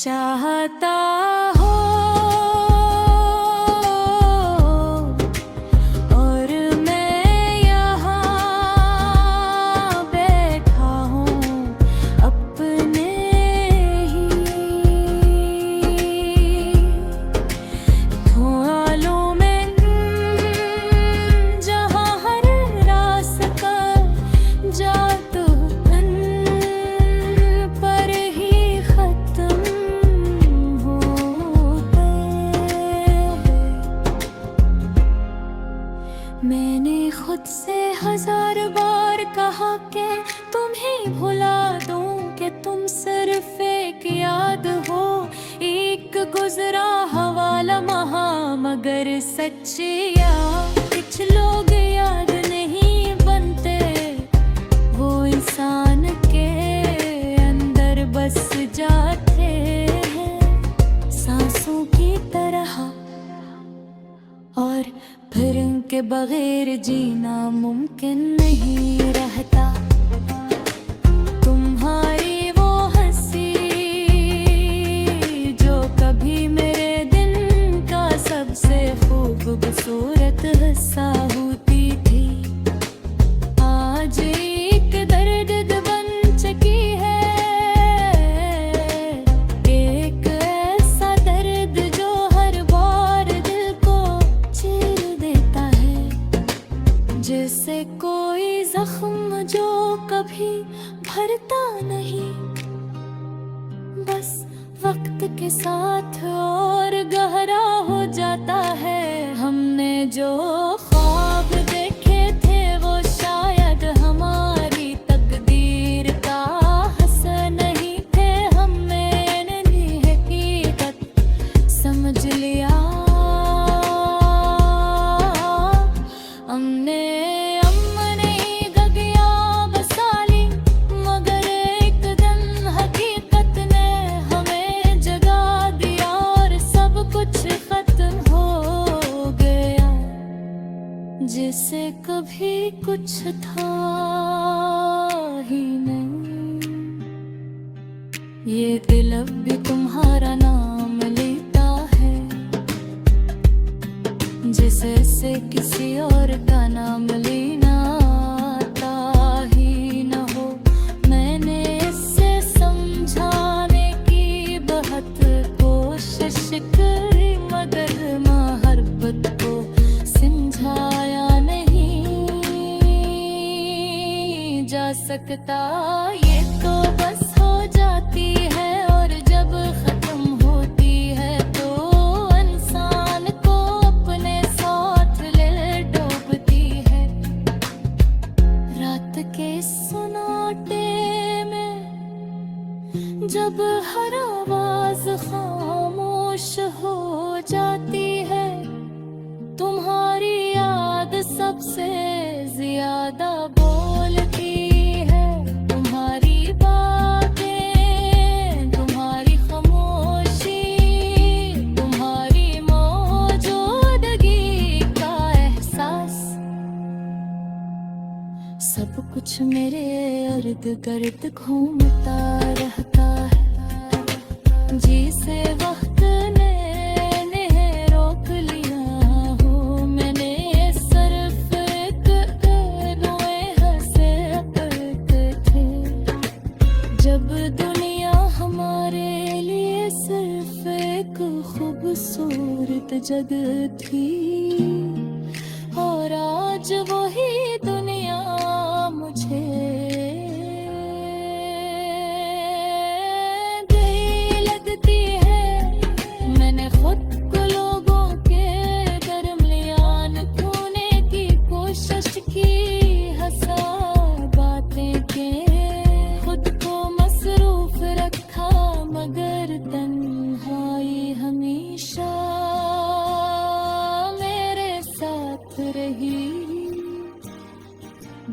चाहता हो और मैं यहाँ बैठा हूँ अपने ही ख्यालों में, जहाँ हर रास्ता जादू पर ही खत्म होते। मैंने खुद से 1000 बार कहा कि तुम्हें भुला दूं, कि तुम सिर्फ एक याद हो, एक गुजरा हवाला महा, मगर सच्चिया कुछ लोग याद नहीं बनते, वो इंसान के अंदर बस जाते हैं सांसों की तरह, और फिर इनके बगैर जीना मुमकिन नहीं रहता। तुम्हारी वो हंसी जो कभी मेरे दिन का सबसे खूबसूरत हिस्सा होती थी, आज एक दर्द बन चुकी है, एक ऐसा दर्द जो हर बार दिल को चीर देता है, जैसे कोई जख्म जो कभी भरता नहीं, बस वक्त के साथ और गहरा हो जाता है। हमने जो ख्वाब देखे थे वो शायद हमारी तकदीर का हिस्सा नहीं थे, हमने इन्हीं हकीकत समझ लिया। हमने गगिया बसा ली, मगर एक दिन हकीकत ने हमें जगा दिया और सब कुछ खत्म हो गया, जिसे कभी कुछ था ही नहीं। ये दिल अब भी तुम्हारा नाम लेता है, जिसे से किसी और का नाम लेना आता ही न हो। मैंने इसे समझाने की बहुत कोशिश करी, मगर मोहब्बत को समझाया नहीं जा सकता। ये तो बस हो जाती है, और जब खत्म होती है तो इंसान को अपने साथ ले डूबती है। रात के सन्नाटे में जब हर आवाज खामोश हो जाती है, तुम्हारी याद सबसे ज्यादा बोलती है। तुम्हारी बातें, तुम्हारी खामोशी, तुम्हारी मौजूदगी का एहसास, सब कुछ मेरे इर्द गिर्द घूमता रहता है। जिसे वक्त ने रोक लिया हो, मैंने सिर्फ एक दुए हंसे करते थे, जब दुनिया हमारे लिए सिर्फ एक खूबसूरत जगह थी, और आज वही दुनिया मुझे गई लगती है। मैंने खुद को लोगों के दरमियान खोने की कोशिश की, हंसा बातें के खुद को मसरूफ रखा, मगर तन्हाई हमेशा मेरे साथ रही,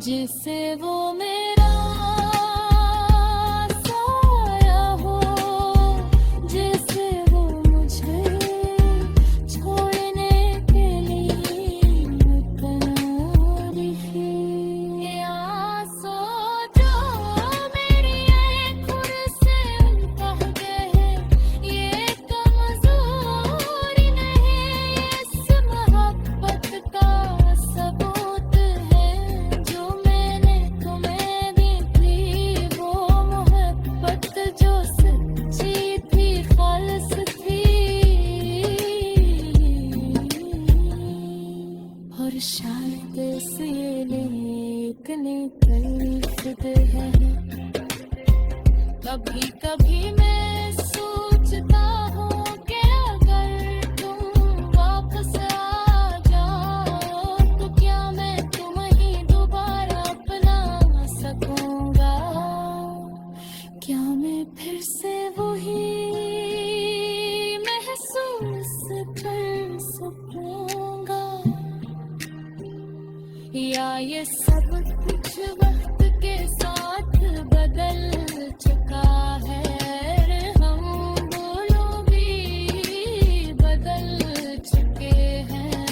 जिसे वो मेरा साया हो, जिसे वो मुझे छोड़ने के लिए तैयार है। ये आंसू जो मेरी आँखों से बह गए, धड़कने तड़पते हैं। कभी कभी मैं सोचता हूँ कि अगर तुम वापस आ जाओ तो क्या मैं तुम्हें दोबारा अपना सकूंगा? क्या मैं फिर से वही महसूस कर सकूंगा? या ये सब कुछ वक्त के साथ बदल चुका है, हम दोनों भी बदल चुके हैं।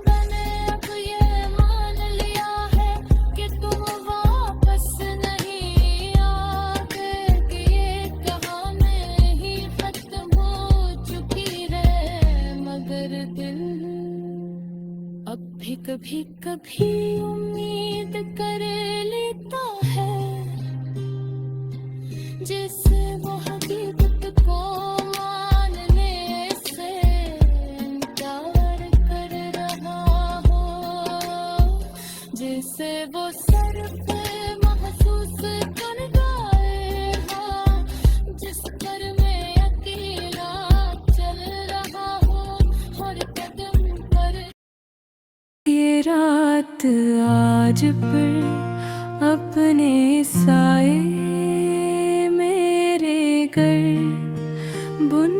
मैंने अब ये मान लिया है कि तुम वापस नहीं आओगे, कि ये कहानी ही खत्म हो चुकी है। मगर दिल अब भी कभी कभी उम्मीद कर लेता है, जिसे वो हकीकत को मानने से इनकार कर रहा हो, जिसे वो सर पे महसूस कर जाए, हाँ, जिस पर मैं अकेला चल रहा हूँ और कदम पर। ये रात आज पर अपने साए मेरे घर बुन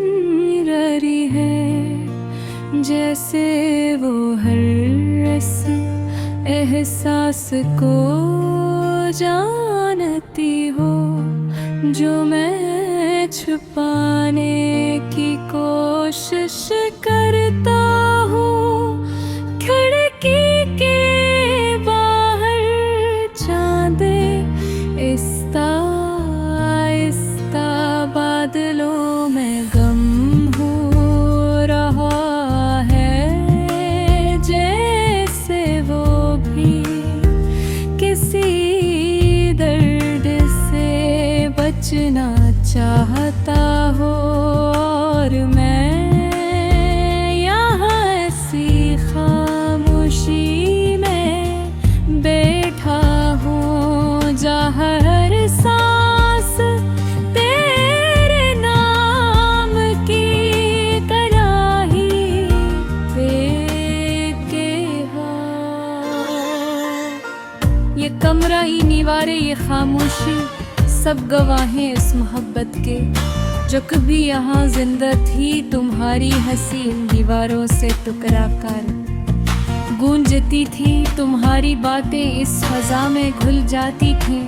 रही है, जैसे वो हर रस एहसास को जानती हो, जो मैं छुपाने की कोशिश करता हूँ। खिड़की के बाहर चांदे आहिस्ता आहिस्ता बादलों में गम हो रहा है, जैसे वो भी किसी दर्द से बचना चाहता हो। और मैं यहाँ ऐसी खामोशी में बैठा हूँ, जहाँ हर सांस तेरे नाम की तरह ही फेंके हाँ। ये कमरा, ये दीवारें, ये खामोशी सब गवाहें इस मोहब्बत के, जो कभी यहाँ जिंदा थी तुम्हारी हसीन दीवारों से टकरा कर। गूंजती थी तुम्हारी बातें, इस फजा में घुल जाती थी,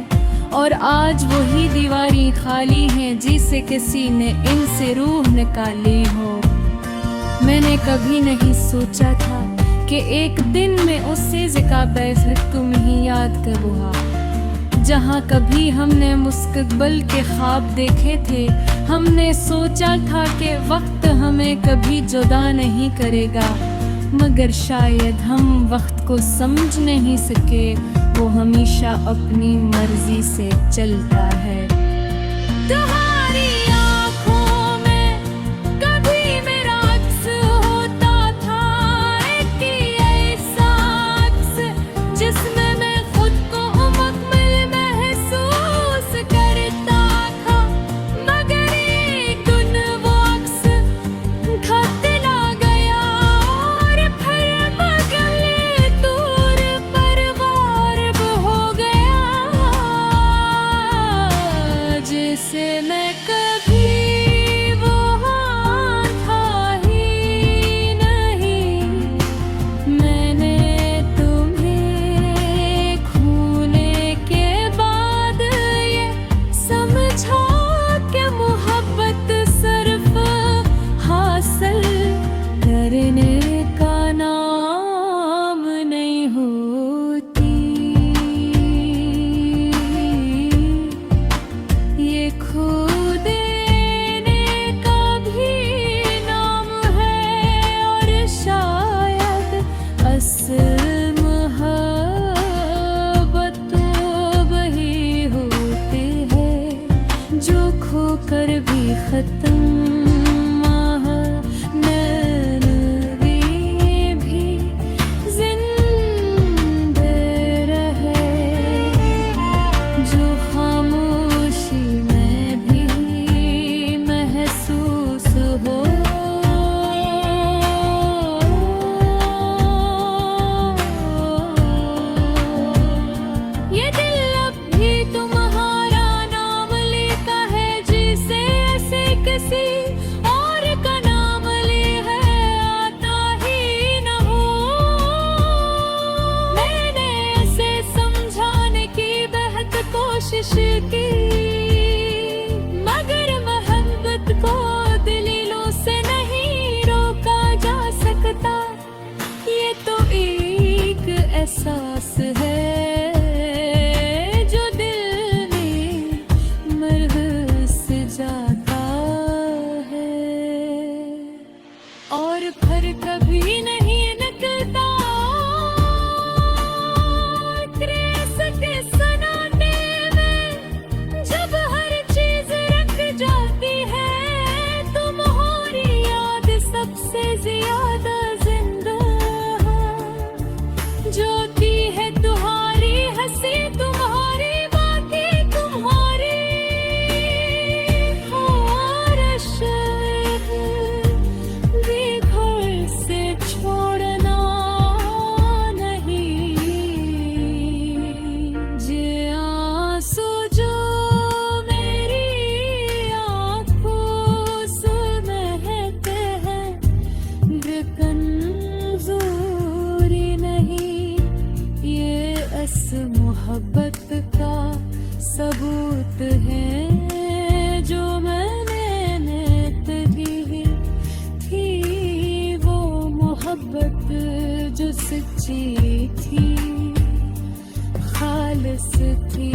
और आज वही दीवारें खाली हैं, जिसे किसी ने इनसे रूह निकाली हो। मैंने कभी नहीं सोचा था कि एक दिन में उससे जिका बैठक तुम ही याद करूँगा। जहाँ कभी हमने मुस्तकबिल के ख्वाब देखे थे, हमने सोचा था कि वक्त हमें कभी जुदा नहीं करेगा, मगर शायद हम वक्त को समझ नहीं सके। वो हमेशा अपनी मर्जी से चलता है। तुम्हारी आँखों में कभी मेरा अक्स होता था, एक ऐसा अक्स जिसमें मैं खुद को मुकम्मल महसूस करता था, मगर एक दिन वो अक्स खतला गया और फिर मगले दूर परवार हो गया, जिसे मैं एहसास है जो दिल में मरहस जाता है और फिर कभी नहीं निकलता क्रेस के सनाटे में जब हर चीज रख जाती है तुम्हारी याद सबसे ज्यादा जिंदा ज्योति है तुम्हारी हंसी तुम्हारी बातें तुम्हारी खारिश भी घर से छोड़ना नहीं जे आंसू जो मेरी आंखों से महते हैं कमजोरी नहीं ये अस मोहब्बत का सबूत है जो मैंने दी थी वो मोहब्बत जो सच्ची थी खालिस थी